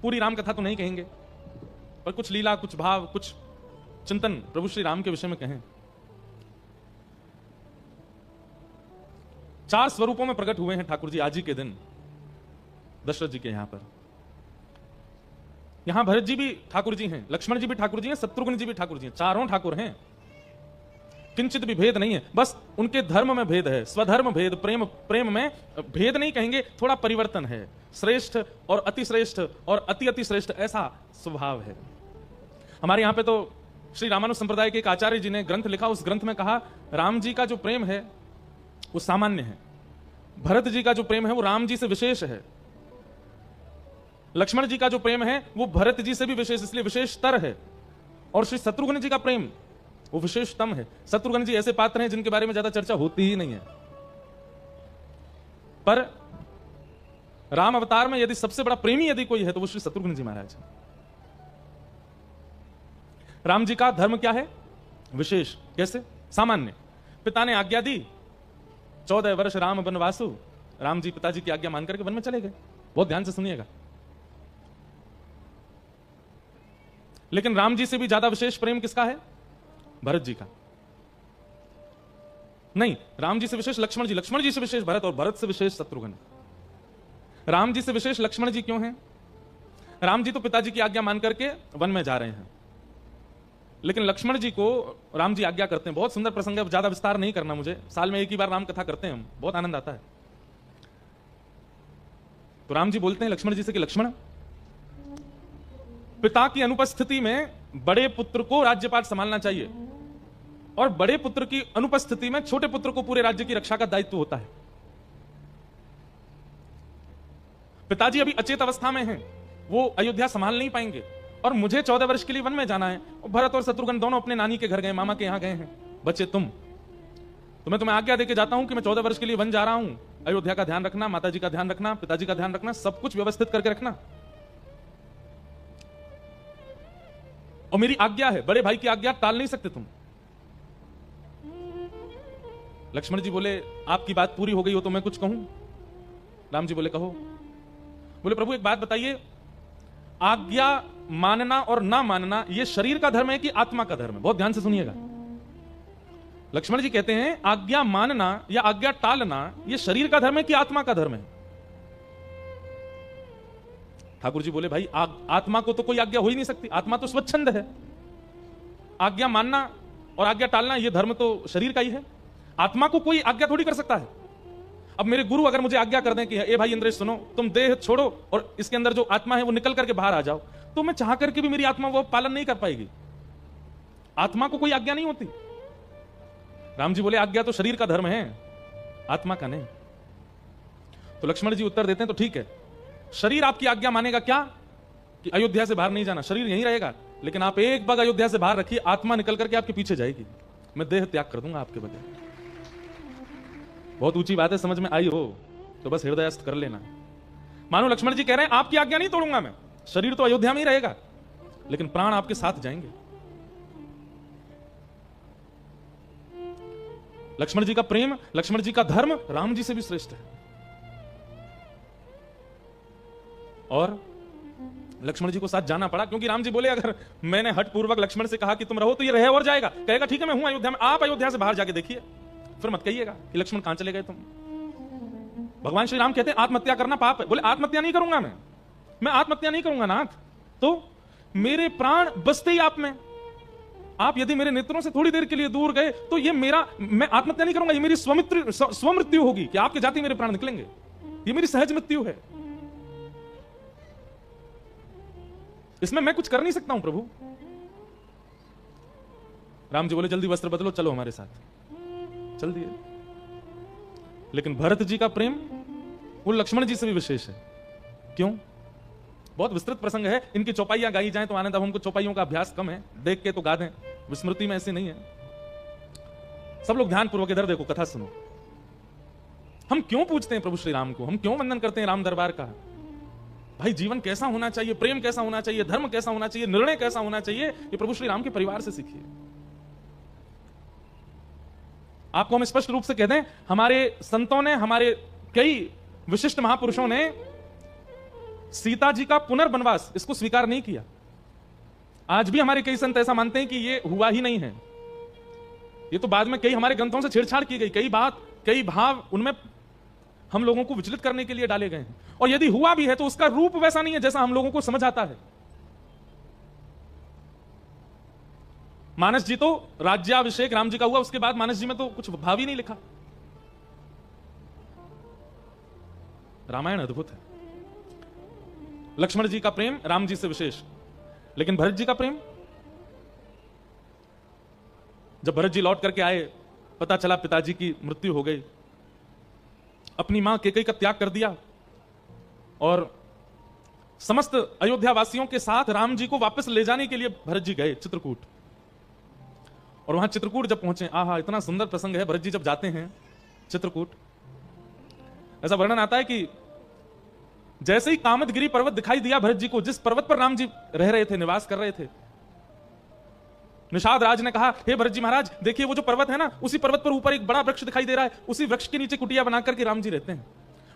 पूरी राम कथा तो नहीं कहेंगे, पर कुछ लीला, कुछ भाव, कुछ चिंतन प्रभु श्री राम के विषय में कहें। 4 स्वरूपों में प्रकट हुए हैं ठाकुर जी आज ही के दिन दशरथ जी के यहां पर। यहां भरत जी भी ठाकुर जी हैं, लक्ष्मण जी भी ठाकुर जी हैं, शत्रुघ्न जी भी ठाकुर जी हैं, चारों ठाकुर हैं। किंचित भी भेद नहीं है, बस उनके धर्म में भेद है, स्वधर्म भेद, प्रेम में भेद नहीं कहेंगे, थोड़ा परिवर्तन है। श्रेष्ठ और अति श्रेष्ठ और अति अति श्रेष्ठ, ऐसा स्वभाव है। हमारे यहां पे तो श्री रामानुज संप्रदाय के एक आचार्य जी ने ग्रंथ लिखा, उस ग्रंथ में कहा राम जी का जो प्रेम है वो सामान्य है, भरत जी का जो प्रेम है वो राम जी से विशेष है, लक्ष्मण जी का जो प्रेम है वो भरत जी से भी विशेष, इसलिए विशेषतर है, और श्री शत्रुघ्न जी का प्रेम वो विशेषतम है। शत्रुघ्न जी ऐसे पात्र हैं जिनके बारे में ज्यादा चर्चा होती ही नहीं है, पर राम अवतार में यदि सबसे बड़ा प्रेमी यदि कोई है तो वो श्री शत्रुघ्न जी महाराज। राम जी का धर्म क्या है? विशेष। कैसे? सामान्य। पिता ने आज्ञा दी, 14 वर्ष राम वनवासु, राम जी पिताजी की आज्ञा मान करके वन में चले गए। बहुत ध्यान से सुनिएगा। लेकिन राम जी से भी ज्यादा विशेष प्रेम किसका है? भरत जी का। नहीं, राम जी से विशेष लक्ष्मण जी, लक्ष्मण जी से विशेष भरत, और भरत से विशेष शत्रुघ्न। राम जी से विशेष लक्ष्मण जी क्यों हैं? राम जी तो पिताजी की आज्ञा मान करके वन में जा रहे हैं, लेकिन लक्ष्मण जी को राम जी आज्ञा करते हैं। बहुत सुंदर प्रसंग है, ज्यादा विस्तार नहीं करना मुझे, साल में एक ही बार राम कथा करते हैं हम, बहुत आनंद आता है। तो राम जी बोलते हैं लक्ष्मण जी से कि लक्ष्मण, पिता की अनुपस्थिति में बड़े पुत्र को राज्यपाट संभालना चाहिए, और बड़े पुत्र की अनुपस्थिति में छोटे पुत्र को पूरे राज्य की रक्षा का दायित्व होता है। पिताजी अभी अचेत अवस्था में हैं, वो अयोध्या संभाल नहीं पाएंगे, और मुझे 14 वर्ष के लिए वन में जाना है। भरत और शत्रुघ्न दोनों अपने नानी के घर गए, मामा के यहां गए हैं। बच्चे तुम, तो मैं तुम्हें आज्ञा देके जाता हूं कि मैं 14 वर्ष के लिए वन जा रहा हूं। अयोध्या का ध्यान रखना, माताजी का ध्यान रखना, पिताजी का ध्यान रखना, सब कुछ व्यवस्थित करके रखना। और मेरी आज्ञा है, बड़े भाई की आज्ञा टाल नहीं सकते तुम। लक्ष्मण जी बोले आपकी बात पूरी हो गई हो तो मैं कुछ कहूं? राम जी बोले कहो। बोले प्रभु एक बात बताइए, आज्ञा मानना और ना मानना ये शरीर का धर्म है कि आत्मा का धर्म है? बहुत ध्यान से सुनिएगा। लक्ष्मण जी कहते हैं आज्ञा मानना या आज्ञा टालना ये शरीर का धर्म है कि आत्मा का धर्म है? ठाकुर जी बोले भाई आत्मा को तो कोई आज्ञा हो ही नहीं सकती, आत्मा तो स्वच्छंद है। आज्ञा मानना और आज्ञा टालना ये धर्म तो शरीर का ही है, आत्मा को कोई आज्ञा थोड़ी कर सकता है। अब मेरे गुरु अगर मुझे आज्ञा कर दें कि ए भाई इंद्रेश सुनो, तुम देह छोड़ो और इसके अंदर जो आत्मा है वो निकल करके बाहर आ जाओ, तो मैं चाह करके भी मेरी आत्मा वो पालन नहीं कर पाएगी। आत्मा को कोई आज्ञा नहीं होती। राम जी बोले आज्ञा तो शरीर का धर्म है, आत्मा का नहीं। तो लक्ष्मण जी उत्तर देते हैं तो ठीक है, शरीर आपकी आज्ञा मानेगा क्या कि अयोध्या से बाहर नहीं जाना, शरीर यहीं रहेगा, लेकिन आप एक बार अयोध्या से बाहर रखिए, आत्मा निकल करके आपके पीछे जाएगी, मैं देह त्याग कर दूंगा आपके बगैर। बहुत ऊंची बात है, समझ में आई हो तो बस हृदयस्थ कर लेना। मानो लक्ष्मण जी कह रहे हैं आपकी आज्ञा नहीं तोड़ूंगा मैं, शरीर तो अयोध्या में ही रहेगा, लेकिन प्राण आपके साथ जाएंगे। लक्ष्मण जी का प्रेम, लक्ष्मण जी का धर्म राम जी से भी श्रेष्ठ है। और लक्ष्मण जी को साथ जाना पड़ा, क्योंकि राम जी बोले अगर मैंने हठपूर्वक लक्ष्मण से कहा कि तुम रहो तो ये रहे और जाएगा, कहेगा ठीक है मैं हूं अयोध्या में, आप अयोध्या से बाहर जाके देखिए, फिर मत कहिएगा कि लक्ष्मण कहां चले गए तुम। भगवान श्री राम कहते हैं आत्महत्या करना पाप है। बोले आत्महत्या नहीं करूंगा मैं आत्महत्या नहीं करूंगा नाथ, तो मेरे प्राण बसते ही आप में, आप यदि मेरे नेत्रों से थोड़ी देर के लिए दूर गए तो ये मेरा, मैं आत्महत्या नहीं करूंगा, ये मेरी स्वमृत्यु होगी कि आपके जाते मेरे प्राण निकलेंगे, ये मेरी सहज मृत्यु है, इसमें मैं कुछ कर नहीं सकता हूं प्रभु। राम जी बोले जल्दी वस्त्र बदलो, चलो हमारे साथ। चल दिए। लेकिन भरत जी का प्रेम वो लक्ष्मण जी से भी विशेष है। क्यों? बहुत विस्तृत प्रसंग है, इनकी चौपाइयां गाई जाएं तो आनंद। अब हमको चौपाइयों का अभ्यास कम है, देख के तो गा दें, विस्मृति में ऐसे नहीं है। सब लोग ध्यान पूर्वक इधर देखो, कथा सुनो। हम क्यों पूछते हैं प्रभु श्री राम को, हम क्यों वंदन करते हैं राम दरबार का? भाई जीवन कैसा होना चाहिए, प्रेम कैसा होना चाहिए, धर्म कैसा होना चाहिए, निर्णय कैसा होना चाहिए, ये प्रभु श्री राम के परिवार से सीखिए। आपको हम स्पष्ट रूप से कह दें, हमारे संतों ने, हमारे कई विशिष्ट महापुरुषों ने सीता जी का पुनर्वनवास, इसको स्वीकार नहीं किया। आज भी हमारे कई संत ऐसा मानते हैं कि ये हुआ ही नहीं है। ये तो बाद में कई हमारे ग्रंथों से छेड़छाड़ की गई, कई बात, कई भाव उनमें हम लोगों को विचलित करने के लिए डाले गए हैं। और यदि हुआ भी है तो उसका रूप वैसा नहीं है जैसा हम लोगों को समझ आता है। मानस जी तो राज्याभिषेक राम जी का हुआ, उसके बाद मानस जी में तो कुछ भाव ही नहीं लिखा। रामायण अद्भुत है। लक्ष्मण जी का प्रेम राम जी से विशेष, लेकिन भरत जी का प्रेम, जब भरत जी लौट करके आए, पता चला पिताजी की मृत्यु हो गई, अपनी मां कैकेयी का त्याग कर दिया और समस्त अयोध्या वासियों के साथ राम जी को वापस ले जाने के लिए भरत जी गए चित्रकूट। और वहां चित्रकूट जब पहुंचे, आहा इतना सुंदर प्रसंग है। भरत जी जब जाते हैं चित्रकूट, ऐसा वर्णन आता है कि जैसे ही कामदगिरी पर्वत दिखाई दिया भरत जी को, जिस पर्वत पर राम जी रह रहे थे, निवास कर रहे थे, निषाद राज ने कहा, हे भरत जी महाराज देखिए वो जो पर्वत है ना, उसी पर्वत पर ऊपर एक बड़ा वृक्ष दिखाई दे रहा है, उसी वृक्ष के नीचे कुटिया बनाकर के राम जी रहते हैं।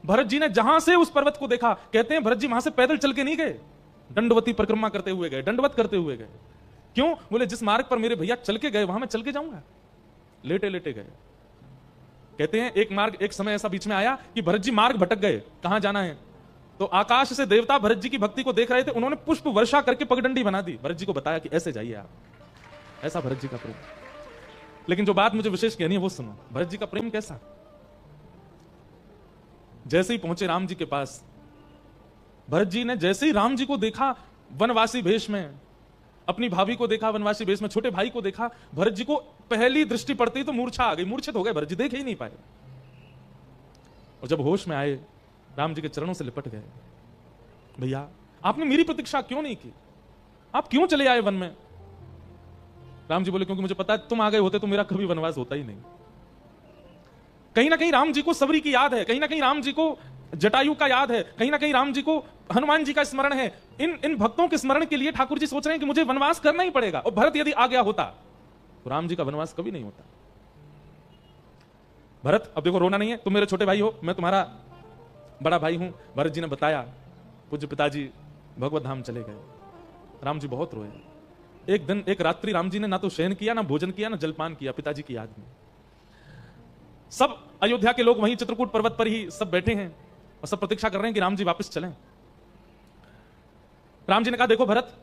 भरत जी ने जहां से उस पर्वत को देखा, कहते हैं भरत जी वहां से पैदल चल के नहीं गए, दंडवती परिक्रमा करते हुए गए, दंडवत करते हुए गए। क्यों? बोले जिस मार्ग पर मेरे भैया चल के गए वहां मैं चल के जाऊंगा। लेटे लेटे गए। कहते हैं एक मार्ग, एक समय ऐसा बीच में आया कि भरत जी मार्ग भटक गए, कहां जाना है। तो आकाश से देवता भरत जी की भक्ति को देख रहे थे, उन्होंने पुष्प वर्षा करके पगडंडी बना दी, भरत जी को बताया कि ऐसे जाइए आप। ऐसा भरत जी का प्रेम। लेकिन जो बात मुझे विशेष कहनी है वो सुनो, भरत जी का प्रेम कैसा। जैसे ही पहुंचे राम जी के पास, भरत जी ने जैसे ही राम जी को देखा वनवासी भेष में, अपनी भाभी को देखा वनवासी भेष में, छोटे भाई को देखा, भरत जी को पहली दृष्टि पड़ती तो मूर्छा आ गई, मूर्छित हो गए भरत जी, देख ही नहीं पाए। और जब होश में आए, राम जी के चरणों से लिपट गए, भैया आपने मेरी प्रतीक्षा क्यों नहीं की, आप क्यों चले आए वन में। राम जी बोले, क्योंकि मुझे पता है तुम आ गए होते तो मेरा कभी वनवास होता ही नहीं। कहीं ना कहीं राम जी को सबरी की याद है, कहीं ना कहीं राम जी को जटायु का याद है, कहीं ना कहीं राम जी को हनुमान जी का स्मरण है। इन भक्तों के स्मरण के लिए ठाकुर जी सोच रहे हैं कि मुझे वनवास करना ही पड़ेगा। और भरत यदि आ गया होता तो राम जी का वनवास कभी नहीं होता। भरत अब देखो, रोना नहीं है, तुम मेरे छोटे भाई हो, मैं तुम्हारा बड़ा भाई हूं। भरत जी ने बताया, पूज्य पिताजी भगवत धाम चले गए। राम जी बहुत रोए। एक दिन एक रात्रि राम जी ने ना तो शयन किया, ना भोजन किया, ना जलपान किया, पिताजी की याद में। सब अयोध्या के लोग वहीं चित्रकूट पर्वत पर ही सब बैठे हैं और सब प्रतीक्षा कर रहे हैं कि राम जी वापस चलें। राम जी ने कहा, देखो भरत,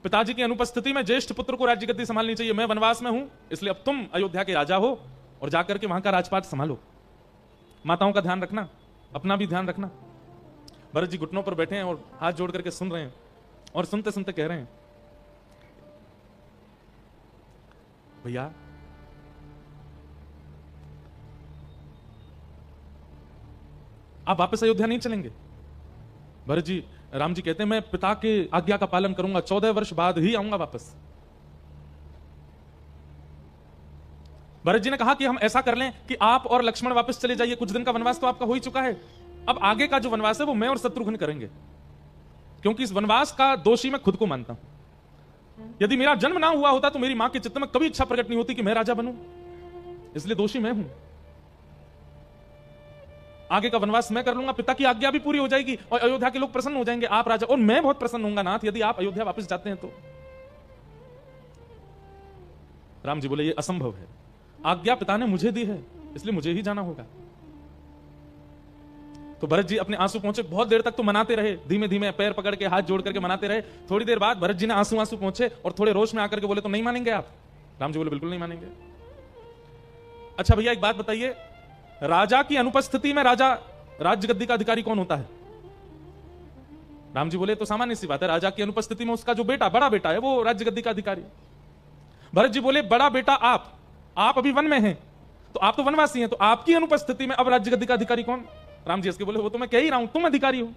पिताजी की अनुपस्थिति में ज्येष्ठ पुत्र को राज्य गद्दी संभालनी चाहिए। मैं वनवास में हूं, इसलिए अब तुम अयोध्या के राजा हो और जाकर के वहां का राजपाट संभालो। माताओं का ध्यान रखना, अपना भी ध्यान रखना। भरत जी घुटनों पर बैठे हैं और हाथ जोड़ करके सुन रहे हैं और सुनते सुनते कह रहे हैं, भैया आप वापस अयोध्या नहीं चलेंगे। भरत जी, राम जी कहते हैं, मैं पिता के आज्ञा का पालन करूंगा, 14 वर्ष बाद ही आऊंगा वापस। भरत जी ने कहा कि हम ऐसा कर लें कि आप और लक्ष्मण वापस चले जाइए, कुछ दिन का वनवास तो आपका हो ही चुका है, अब आगे का जो वनवास है वो मैं और शत्रुघ्न करेंगे, क्योंकि इस वनवास का दोषी मैं खुद को मानता हूं। यदि मेरा जन्म ना हुआ होता तो मेरी मां के चित्त में कभी इच्छा प्रकट नहीं होती कि मैं राजा बनूं, इसलिए दोषी मैं हूं। आगे का वनवास मैं कर लूंगा, पिता की आज्ञा भी पूरी हो जाएगी और अयोध्या के लोग प्रसन्न हो जाएंगे, आप राजा, और मैं बहुत प्रसन्न होऊंगा नाथ यदि आप अयोध्या वापस जाते हैं तो। राम जी बोले, ये असंभव है, आज्ञा पिता ने मुझे दी है, इसलिए मुझे ही जाना होगा। तो भरत जी अपने आंसू पहुंचे, बहुत देर तक तो मनाते रहे, धीमे धीमे पैर पकड़ के हाथ जोड़ करके मनाते रहे। थोड़ी देर बाद भरत जी ने आंसू पहुंचे और थोड़े रोष में आकर के बोले, तो नहीं मानेंगे आप। राम जी बोले, बिल्कुल नहीं मानेंगे। अच्छा भैया एक बात बताइए, राजा की अनुपस्थिति में राजा राज्य गद्दी का अधिकारी कौन होता है। राम जी बोले, तो सामान्य सी बात है, राजा की अनुपस्थिति में उसका जो बेटा, बड़ा बेटा है, वो राज्य गद्दी का अधिकारी। भरत जी बोले, बड़ा बेटा आप अभी वन में हैं, तो आप तो वनवासी हैं, तो आपकी अनुपस्थिति में अब राज्य गद्दी का अधिकारी कौन। राम जी इसके बोले, वो तो मैं कह ही रहा हूं, तुम अधिकारी हो,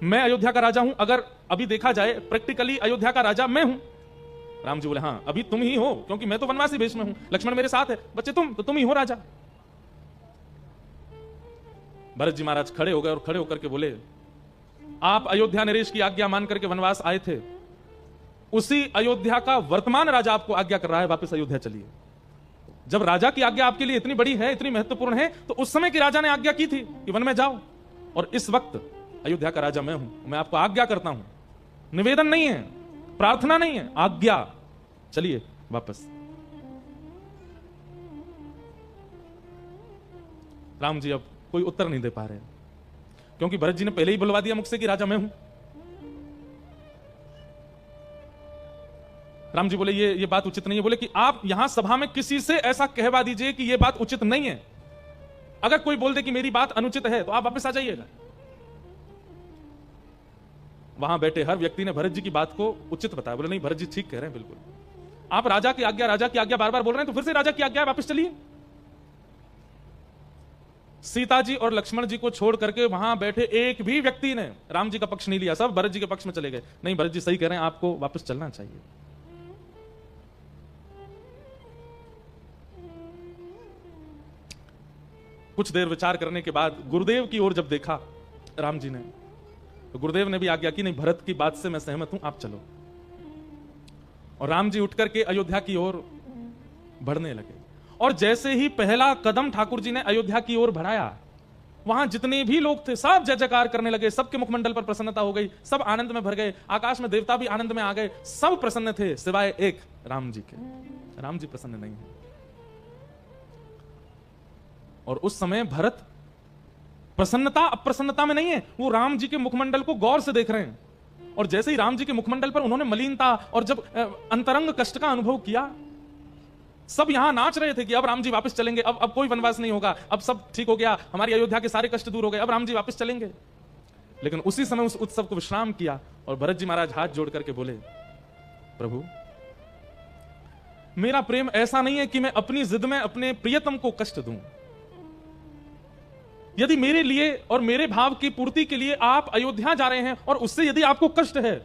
मैं अयोध्या का राजा हूं। अगर अभी देखा जाए प्रैक्टिकली अयोध्या का राजा मैं हूं। राम जी बोले, हाँ अभी तुम ही हो, क्योंकि मैं तो वनवासी भेष में हूं, लक्ष्मण मेरे साथ है, बच्चे तुम ही हो राजा। भरत जी महाराज खड़े हो गए और खड़े होकर के बोले, आप अयोध्या नरेश की आज्ञा मान करके वनवास आए थे, उसी अयोध्या का वर्तमान राजा आपको आज्ञा कर रहा है, वापस अयोध्या चलिए। जब राजा की आज्ञा आपके लिए इतनी बड़ी है, इतनी महत्वपूर्ण है, तो उस समय के राजा ने आज्ञा की थी कि वन में जाओ, और इस वक्त अयोध्या का राजा मैं हूं, मैं आपको आज्ञा करता हूं। निवेदन नहीं है, प्रार्थना नहीं है, आज्ञा। चलिए वापस। राम जी अब कोई उत्तर नहीं दे पा रहे, क्योंकि भरत जी ने पहले ही बुलवा दिया मुख से कि राजा मैं हूं। राम जी बोले ये बात उचित नहीं है। बोले कि आप यहां सभा में किसी से ऐसा कहवा दीजिए कि यह बात उचित नहीं है। अगर कोई बोल दे कि मेरी बात अनुचित है तो आप वापस आ जाइएगा। वहां बैठे हर व्यक्ति ने भरत जी की बात को उचित बताया। बोले नहीं, भरत जी ठीक कह रहे हैं, बिल्कुल। आप राजा की आज्ञा बार बार बोल रहे हैं, तो फिर से राजा की आज्ञा है, वापस चलिए। सीता जी और लक्ष्मण जी को छोड़ करके वहां बैठे एक भी व्यक्ति ने राम जी का पक्ष नहीं लिया, सब भरत जी के पक्ष में चले गए। नहीं, भरत जी सही कह रहे हैं, आपको वापस चलना चाहिए। कुछ देर विचार करने के बाद गुरुदेव की ओर जब देखा राम जी ने, तो गुरुदेव ने भी आज्ञा की, नहीं, भरत की बात से मैं सहमत हूं, आप चलो। और राम जी उठ करके अयोध्या की ओर बढ़ने लगे। और जैसे ही पहला कदम ठाकुर जी ने अयोध्या की ओर बढ़ाया, वहां जितने भी लोग थे सब जय जयकार करने लगे, सबके मुखमंडल पर प्रसन्नता हो गई, सब आनंद में भर गए। आकाश में देवता भी आनंद में आ गए, सब प्रसन्न थे सिवाय एक राम जी के। राम जी प्रसन्न नहीं है। और उस समय भरत प्रसन्नता अप्रसन्नता में नहीं है, वो राम जी के मुखमंडल को गौर से देख रहे हैं। और जैसे ही राम जी के मुखमंडल पर उन्होंने मलिनता और जब अंतरंग कष्ट का अनुभव किया, सब यहां नाच रहे थे कि अब राम जी वापस चलेंगे, अब कोई वनवास नहीं होगा, अब सब ठीक हो गया, हमारी अयोध्या के सारे कष्ट दूर हो गए, अब राम जी वापस चलेंगे। लेकिन उसी समय उस उत्सव को विश्राम किया और भरत जी महाराज हाथ जोड़ करके बोले, प्रभु, मेरा प्रेम ऐसा नहीं है कि मैं अपनी जिद में अपने प्रियतम को कष्ट दूं। यदि मेरे लिए और मेरे भाव की पूर्ति के लिए आप अयोध्या जा रहे हैं और उससे यदि आपको कष्ट है,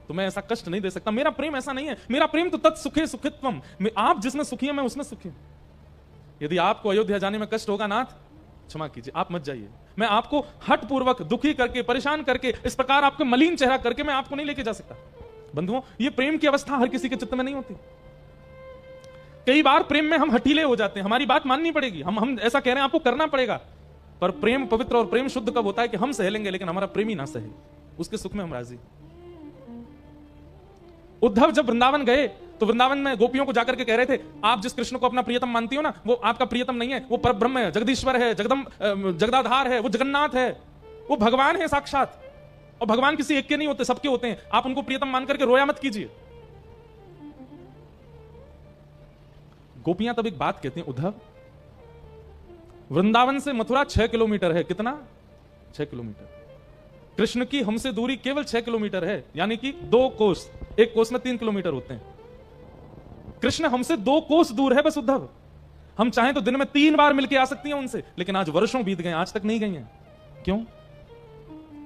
तो मैं ऐसा कष्ट नहीं दे सकता। मेरा प्रेम ऐसा नहीं है। मेरा प्रेम तो तत्सुखे सुखित्वम, आप जिसमें सुखी हैं मैं उसमें सुखी हूं। यदि आपको अयोध्या जाने में कष्ट होगा, नाथ क्षमा कीजिए, आप मत जाइए। मैं आपको हठ पूर्वक दुखी करके, परेशान करके, इस प्रकार आपके मलिन चेहरा करके मैं आपको नहीं लेके जा सकता। बंधुओं, ये प्रेम की अवस्था हर किसी के चित्त में नहीं होती। कई बार प्रेम में हम हठीले हो जाते हैं, हमारी बात माननी पड़ेगी, हम ऐसा कह रहे हैं, आपको करना पड़ेगा। पर प्रेम पवित्र और प्रेम शुद्ध कब होता है कि हम सह लेंगे लेकिन हमारा प्रेमी ना सहे, उसके सुख में हम राजी। उद्धव जब वृंदावन गए तो वृंदावन में गोपियों को जाकर के कह रहे थे, आप जिस कृष्ण को अपना प्रियतम मानती हो ना, वो आपका प्रियतम नहीं है, वो परब्रह्म है, जगदीश्वर है, जगदाधार है, वो जगन्नाथ है, वो भगवान है साक्षात। और भगवान किसी एक के नहीं होते, सबके होते हैं। आप उनको प्रियतम मान करके रोया मत कीजिए। गोपियां तब एक बात कहती हैं, उद्धव, वृंदावन से मथुरा 6 किलोमीटर है। कितना? 6 किलोमीटर। कृष्ण की हमसे दूरी केवल 6 किलोमीटर है, यानी कि 2 कोस। एक कोस में 3 किलोमीटर होते हैं। कृष्ण हमसे 2 कोस दूर है बस उद्धव। हम चाहें तो दिन में 3 बार मिलके आ सकती हैं उनसे, लेकिन आज वर्षों बीत गए, आज तक नहीं गई हैं। क्यों?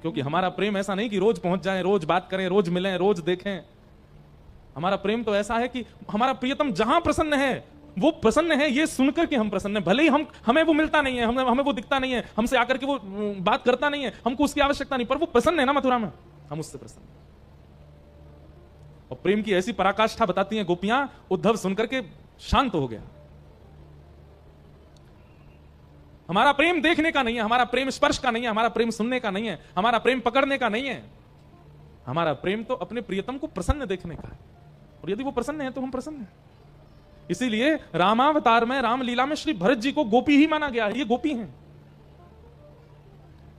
क्योंकि हमारा प्रेम ऐसा नहीं कि रोज पहुंच जाएं, रोज बात करें, रोज मिलें, रोज देखें। हमारा प्रेम तो ऐसा है कि हमारा प्रियतम जहां प्रसन्न है वो प्रसन्न है, ये सुनकर के हम प्रसन्न है। भले ही हमें वो मिलता नहीं है, हमें वो दिखता नहीं है, हमसे आकर के वो बात करता नहीं है, हमको उसकी आवश्यकता नहीं, पर वो प्रसन्न है ना मथुरा में, हम उससे प्रसन्न हैं। और प्रेम की ऐसी पराकाष्ठा बताती हैं गोपियां, उद्धव सुनकर के शांत हो गया। हमारा प्रेम देखने का नहीं है, हमारा प्रेम स्पर्श का नहीं है, हमारा प्रेम सुनने का नहीं है, हमारा प्रेम पकड़ने का नहीं है। हमारा प्रेम तो अपने प्रियतम को प्रसन्न देखने का है। और यदि वो प्रसन्न है तो हम प्रसन्न हैं। इसीलिए रामावतार में, रामलीला में श्री भरत जी को गोपी ही माना गया है। ये गोपी हैं।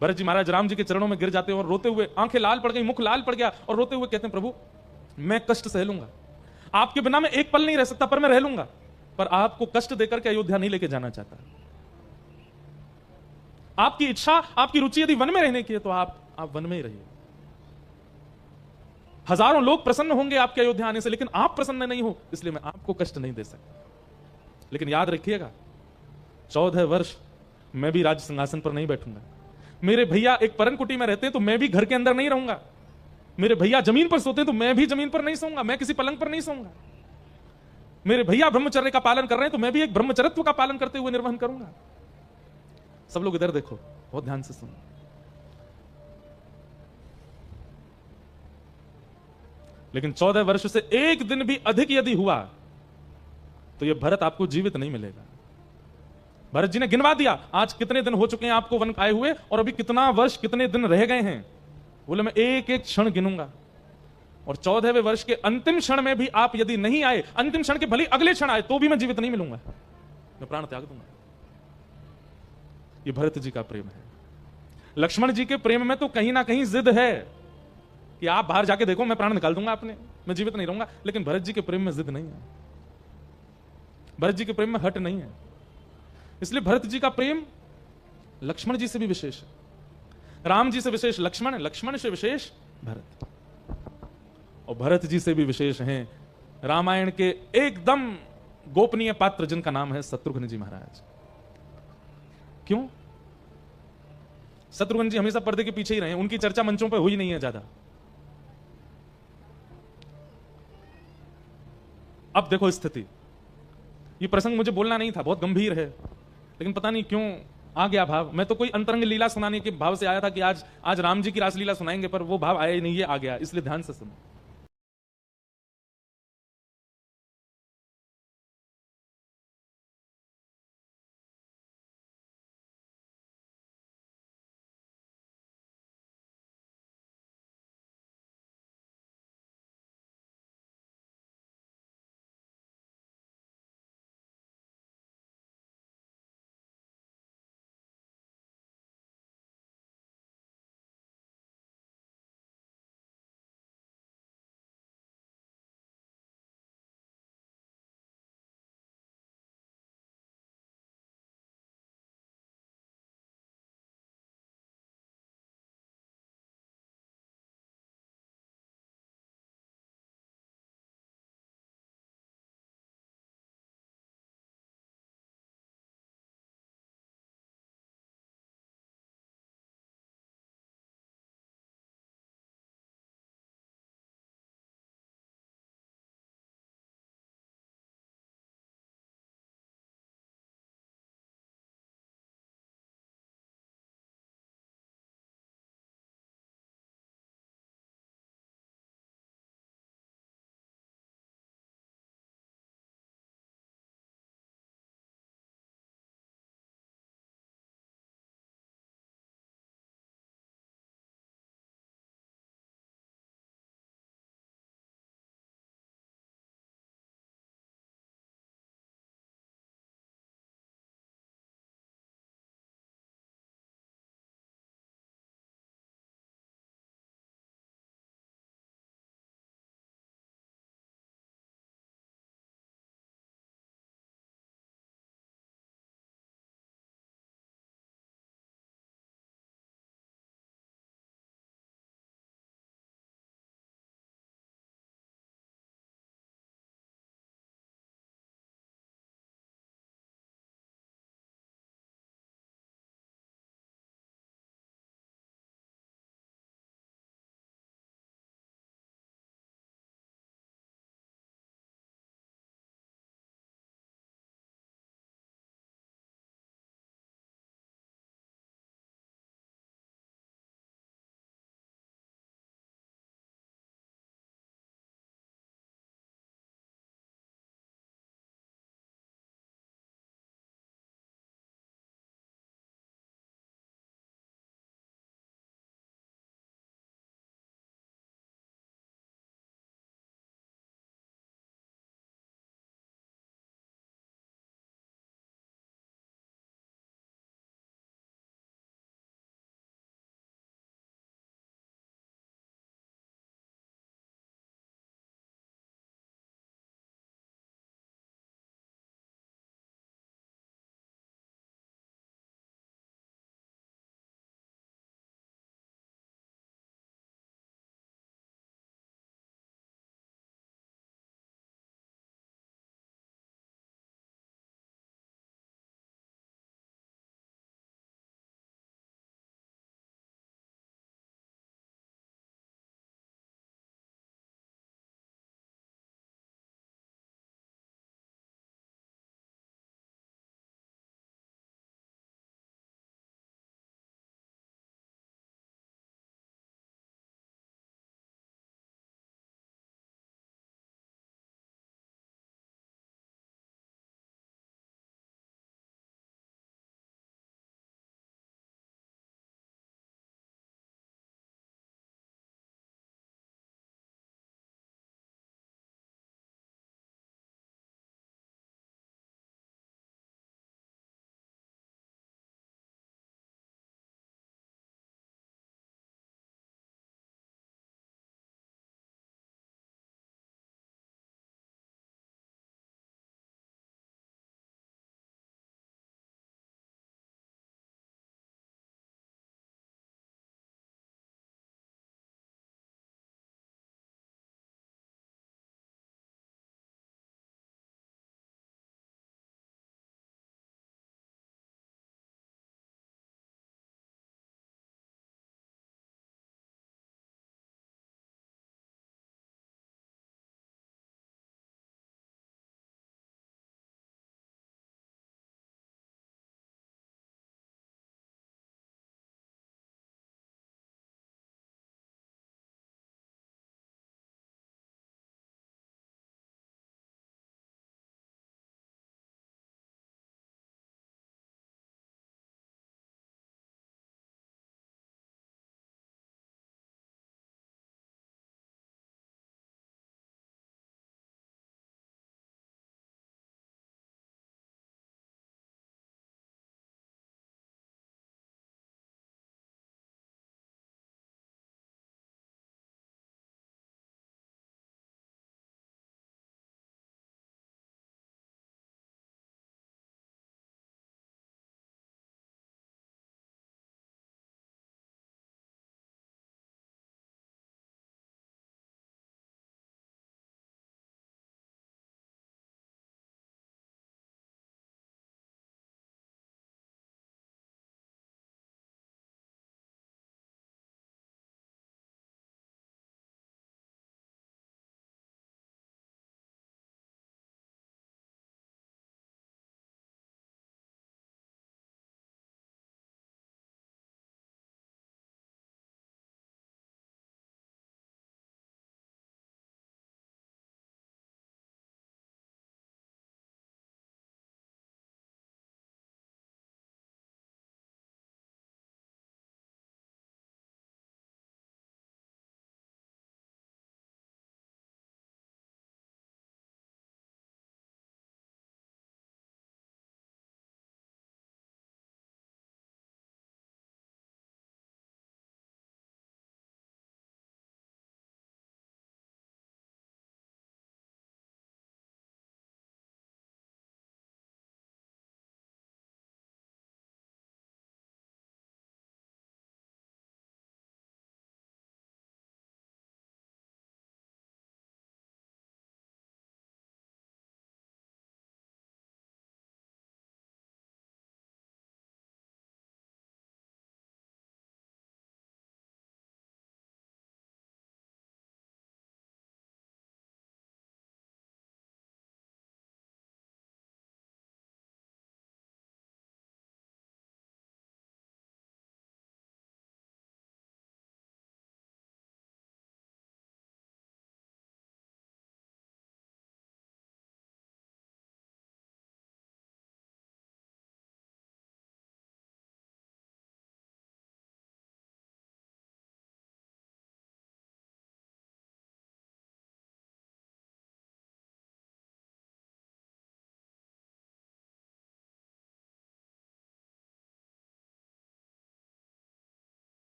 भरत जी महाराज राम जी के चरणों में गिर जाते हैं और रोते हुए, आंखें लाल पड़ गई, मुख लाल पड़ गया, और रोते हुए कहते हैं, प्रभु मैं कष्ट सह लूंगा, आपके बिना मैं एक पल नहीं रह सकता, पर मैं रह लूंगा, पर आपको कष्ट देकर के अयोध्या नहीं लेके जाना चाहता। आपकी इच्छा, आपकी रुचि यदि वन में रहने की है तो आप वन में ही रहिए। हजारों लोग प्रसन्न होंगे आपके अयोध्या आने से, लेकिन आप प्रसन्न नहीं हो, इसलिए मैं आपको कष्ट नहीं दे सकता। लेकिन याद रखिएगा, 14 वर्ष मैं भी राज सिंहासन पर नहीं बैठूंगा। मेरे भैया एक परन कुटी में रहते हैं तो मैं भी घर के अंदर नहीं रहूंगा। मेरे भैया जमीन पर सोते हैं तो मैं भी जमीन पर नहीं सोऊंगा, मैं किसी पलंग पर नहीं सोऊंगा। मेरे भैया ब्रह्मचर्य का पालन कर रहे हैं तो मैं भी एक ब्रह्मचर्यत्व का पालन करते हुए निर्वहन करूंगा। सब लोग इधर देखो, बहुत ध्यान से सुनो। लेकिन 14 वर्ष से एक दिन भी अधिक यदि हुआ तो यह भरत आपको जीवित नहीं मिलेगा। भरत जी ने गिनवा दिया, आज कितने दिन हो चुके हैं आपको वन आए हुए और अभी कितना वर्ष कितने दिन रह गए हैं। बोले मैं एक एक क्षण गिनूंगा और 14वें वर्ष के अंतिम क्षण में भी आप यदि नहीं आए, अंतिम क्षण के भले अगले क्षण आए तो भी मैं जीवित नहीं मिलूंगा, मैं प्राण त्याग दूंगा। ये भरत जी का प्रेम है। लक्ष्मण जी के प्रेम में तो कहीं ना कहीं जिद है कि आप बाहर जाके देखो, मैं प्राण निकाल दूंगा अपने, मैं जीवित नहीं रहूंगा। लेकिन भरत जी के प्रेम में जिद नहीं है, भरत जी के प्रेम में हट नहीं है। इसलिए भरत जी का प्रेम लक्ष्मण जी से भी विशेष है। राम जी से विशेष लक्ष्मण, लक्ष्मण से विशेष भरत, और भरत जी से भी विशेष हैं रामायण के एकदम गोपनीय पात्र जिनका नाम है शत्रुघ्न जी महाराज। क्यों? शत्रुघ्न जी हमेशा पर्दे के पीछे ही रहे, उनकी चर्चा मंचों पर हुई नहीं है ज्यादा। अब देखो स्थिति, ये प्रसंग मुझे बोलना नहीं था, बहुत गंभीर है, लेकिन पता नहीं क्यों आ गया भाव। मैं तो कोई अंतरंग लीला सुनाने के भाव से आया था कि आज राम जी की रासलीला सुनाएंगे, पर वो भाव आया ही नहीं, ये आ गया, इसलिए ध्यान से सुनो।